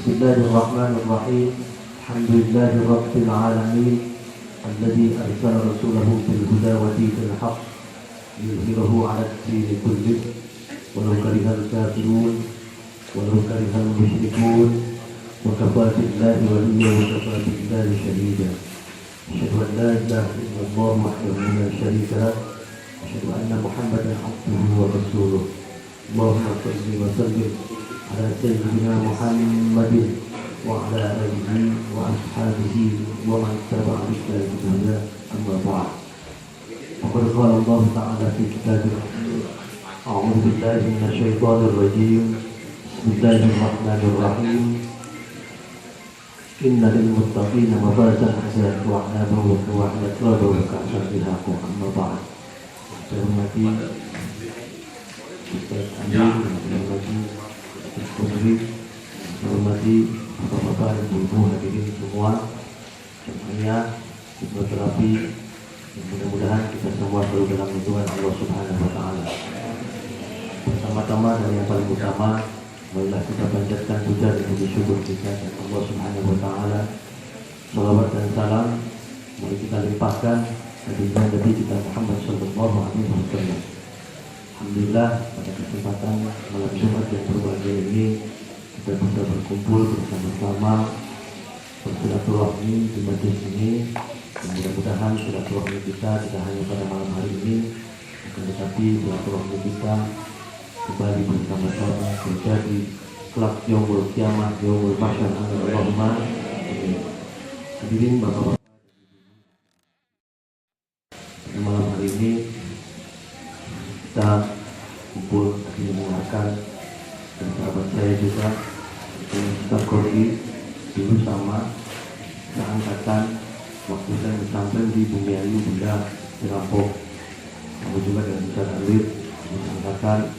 Bismillahirrahmanirrahim. Alhamdulillahirabbil alamin. Alladzi arsala rasulahu bil huda wa dinil haqq liyudhhirahu 'ala ad-dini kullih walau karihal kafirun walau karihal musyrikun wa kafaa billahi waliyyan wa kafaa billahi shahida. Asyhadu an la ilaha illallah wahdahu la syarika lah wa asyhadu anna Muhammadan 'abduhu wa rasuluh. Allahumma shalli wa sallim ala sayyidina Muhammadin wa ala alihi wa ashabihi wa man tabi'a bi ihsan amma ba'd. Faqad qala Allah ta'ala fi kitabih a'udzu billahi minasy syaithanir rajim. Bismillahirrahmanirrahim. Innal muttaqina mafazahan hasanatan wa 'adaban wa 'adaban wa ka'san bihaqqi amma ba'd. Hormati Ustaz Amin, hormati Bapak-bapak, ibu-ibu, hadirin semua, semuanya hipnoterapi. Mudah-mudahan kita semua selalu dalam lindungan Allah Subhanahu wa Ta'ala. Pertama-tama dan yang paling utama, marilah kita panjatkan puja dan puji syukur kita kepada Allah Subhanahu wa Ta'ala. Salawat dan salam mari kita limpahkan kepada Nabi kita Muhammad sallallahu alaihi wasallam. Alhamdulillah, pada kesempatan malam Jumat yang berbahagia ini kita bisa berkumpul bersama-sama bersilaturahmi di majlis ini. Mudah-mudahan silaturahmi kita tidak hanya pada malam hari ini, akan tetapi silaturahmi kita kembali bersama-sama menjadi kelak yaumul kiamah, yaumul mahsyar. Allahumma amin. Hadirin Bapak-bapak, malam hari ini kita kumpul mendengarkan dan sahabat saya juga Ustaz Qori dulu sama seangkatan waktu saya pesantren di Bumiayu Bunda Dirampok. Kamu juga dengan Ustaz Alif seangkatan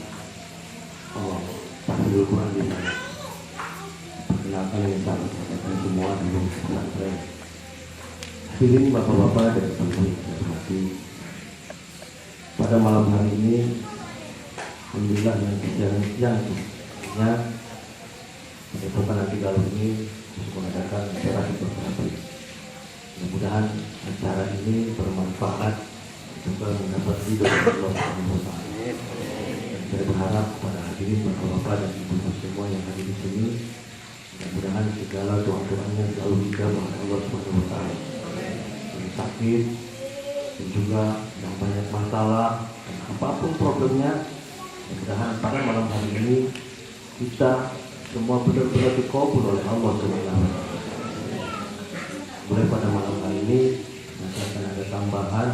Tahfidul Quran di sana. Perkenalkan yang sahabat-sahabat semua dulu pesantren. Hadirin Bapak-bapak dan Ibu yang hormati, pada malam hari ini alhamdulillah yang pada pekan nanti kalau ini untuk mengadakan acara hipnoterapi. Mudah-mudahan acara ini bermanfaat juga mendapat ridho dari Allah Subhanahu wa Ta'ala. Saya berharap pada hadirin Bapak-bapak dan Ibu semua yang hadir di sini, mudah-mudahan segala doa-doanya selalu dijawab oleh Allah Subhanahu wa Ta'ala. Yang sakit dan juga yang banyak masalah dan apapun problemnya, mudah-mudahan pada malam hari ini kita semua benar-benar dikabul oleh Allah Subhanahu wa Ta'ala. Mulai pada malam hari ini nanti akan ada tambahan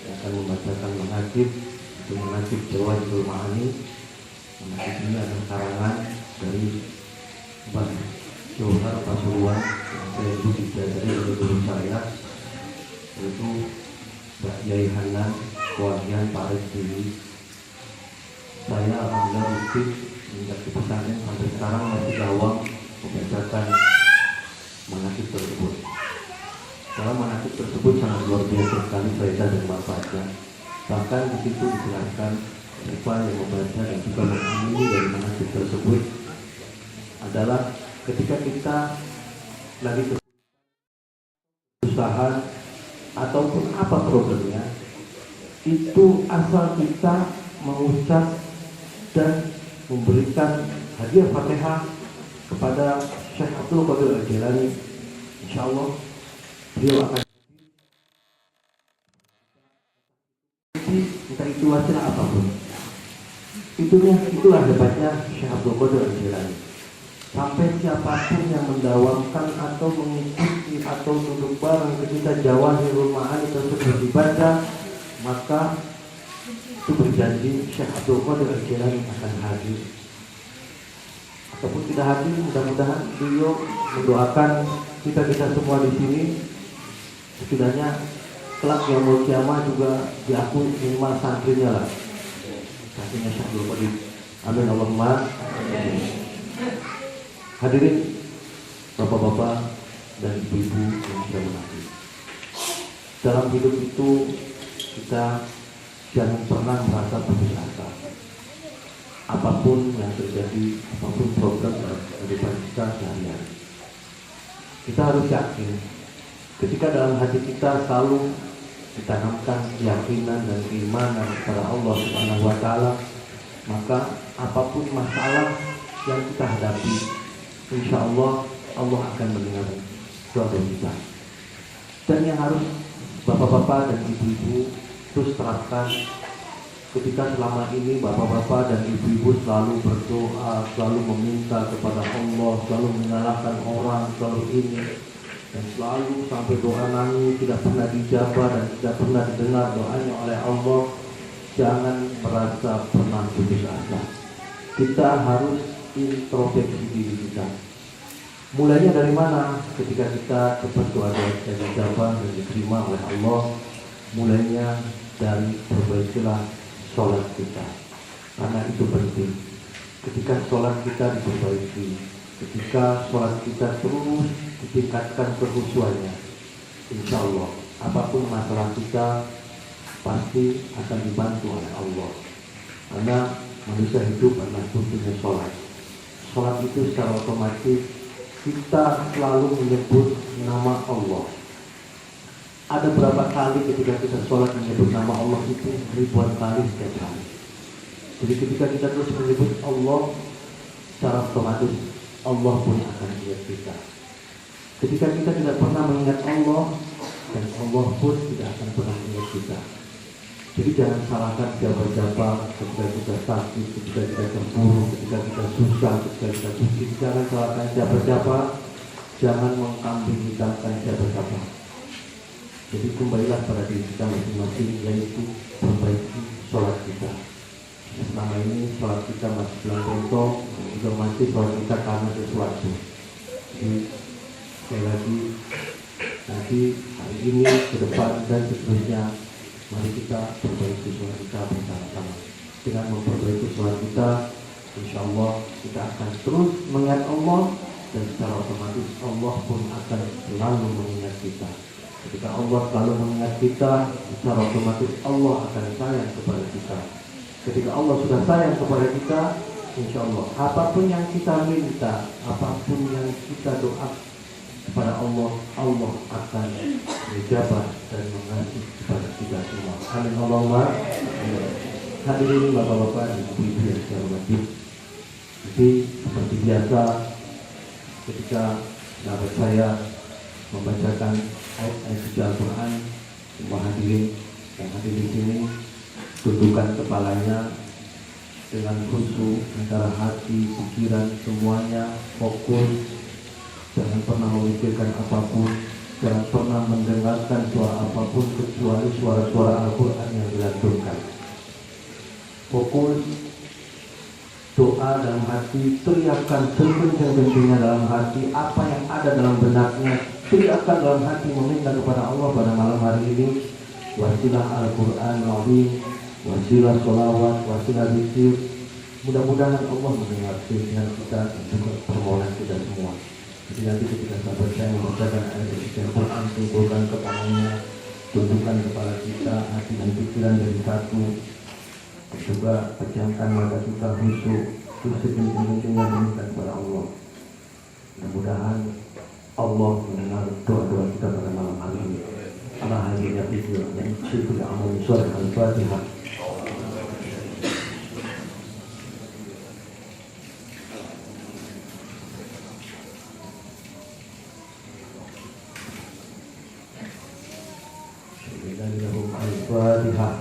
yang akan membacakan manaqib, itu manaqib Jawahirul Ma'ani. Manaqib ini adalah karangan dari Mbah Johar Pasuruan yang saya itu diajari oleh guru saya, yaitu Mbak Yai Hanan Wahian Paris Dewi. Saya alhamdulillah rutin sejak di pesantren sampai sekarang masih gawang membacakan manaqib tersebut. Dalam manaqib tersebut sangat luar biasa sekali faedah dan manfaatnya. Bahkan di situ dijelaskan siapa yang membaca dan juga mengamini dari manaqib tersebut adalah ketika kita lagi kesusahan ataupun apa problemnya, itu asal kita mengucap dan memberikan hadiah Fatihah kepada Syekh Abdul Qadir Al-Jilani, insya Allah beliau akan entah itu wasilah apapun. Itulah hebatnya Syekh Abdul Qadir Al-Jilani. Sampai siapapun yang mendawamkan atau mengikuti atau duduk bareng ketika Jawahirul Ma'ani tersebut dibaca, maka itu berjanji Syekh Abdul Qadir Al-Jilani akan hadir. Ataupun tidak hadir, mudah-mudahan beliau mendoakan kita semua di sini, setidaknya kelak yaumul kiamah juga diakui minimal santrinya lah. Santrinya Syekh Abdul Qadir. Amin Allahumma. Hadirin Bapak-bapak dan Ibu-ibu yang saya hormati, dalam hidup itu kita jangan pernah merasa putus asa. apapun yang terjadi, apapun program dalam kehidupan kita sehari-hari. Kita harus yakin, ketika dalam hati kita selalu ditanamkan keyakinan dan keimanan kepada Allah Subhanahu wa Ta'ala, maka apapun masalah yang kita hadapi, insya Allah Allah akan mendengar doa kita. Dan yang harus bapak-bapak dan ibu-ibu terus terapkan, ketika selama ini bapak-bapak dan ibu-ibu selalu berdoa, selalu meminta kepada Allah, selalu menyalahkan orang, selalu ini, dan selalu sampai doa nangis tidak pernah dijabah dan tidak pernah didengar doanya oleh Allah, jangan merasa pernah putus asa. Kita harus introspeksi diri kita. Mulainya dari mana? Ketika kita cepat doa-doa yang dijabah dan diterima oleh Allah, mulainya dari perbaikilah sholat kita, karena itu penting. Ketika sholat kita diperbaiki, ketika sholat kita terus ditingkatkan kekhusyuannya, insya Allah apapun masalah kita pasti akan dibantu oleh Allah. Karena manusia hidup adalah tuntunnya sholat. Sholat itu secara otomatis kita selalu menyebut nama Allah. Ada berapa kali ketika kita sholat menyebut nama Allah itu ribuan kali setiap hari. Jadi ketika kita terus menyebut Allah, secara otomatis Allah pun akan ingat kita. Ketika kita tidak pernah mengingat Allah, dan Allah pun tidak akan pernah mengingat kita. Jadi jangan salahkan siapa-siapa ketika kita sakit, ketika kita terpuruk, ketika kita susah, ketika kita sakit. Jangan salahkan siapa-siapa, jangan mengkambing hitamkan siapa-siapa. Jadi kembalilah pada diri kita masing-masing, yaitu perbaiki sholat kita. Selama ini sholat kita masih belum contoh, juga masih sholat kita karena sesuatu. Jadi sekali lagi, nanti hari ini, ke depan dan seterusnya, mari kita perbaiki sholat kita bersama-sama. Dengan memperbaiki sholat kita, insya Allah kita akan terus mengingat Allah, dan secara otomatis Allah pun akan selalu mengingat kita. Ketika Allah selalu mengingat kita, secara otomatis Allah akan sayang kepada kita. Ketika Allah sudah sayang kepada kita, insya Allah apapun yang kita minta, apapun yang kita doa kepada Allah, Allah akan menjawab dan mengasih kepada kita semua. Amin Allahumma. Hadirin bapak-bapak dan ibu-ibu yang saya hormati. Jadi seperti biasa, ketika sahabat saya membacakan ayat-ayat suci Al-Quran, semua hadirin yang hadir di sini tundukkan kepalanya dengan khusyuk antara hati, pikiran, semuanya fokus. Jangan pernah memikirkan apapun, jangan pernah mendengarkan suara apapun kecuali suara-suara Al-Quran yang dilantunkan. Fokus, doa dalam hati, teriakan sekencang-kencangnya dalam hati, apa yang ada dalam benaknya, teriakan dalam hati, meminta kepada Allah pada malam hari ini. Wasilah Al-Quran Al-Azim, wasilah sholawat, wasilah zikir. Mudah-mudahan Allah mendengar keinginan kita dan juga permohonan kita semua. Jadi nanti ketika sahabat saya membacakan ayat suci Al-Quran, tundukkan kepalanya, tundukkan kepala kita, hati dan pikiran dari satu. Coba pejamkan mata kita khusyuk, terus sekencang-kencangnya meminta kepada Allah. Mudah-mudahan Allah mendengar doa-doa kita pada malam hari ini. Ala hadiyah itu yang syukur amal surah Al-Fatihah. Al-Fatihah.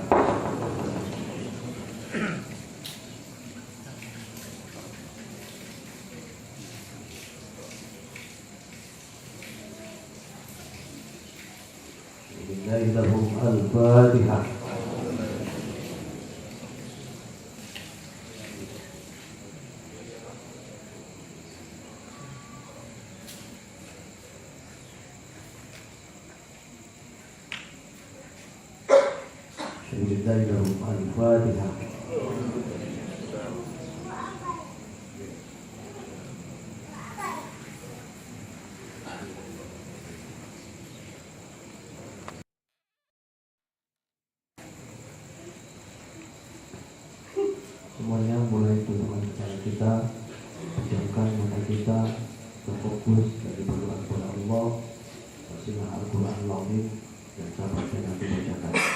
Lahum al-Fatihah. Lahum al-Fatihah. Semuanya mulai tujuan kepala kita, pejamkan mata kita, berfokus dari berdoa kepada Allah, bersihlah Al-Quran Al-Azim dan sabar yang nanti bacakan.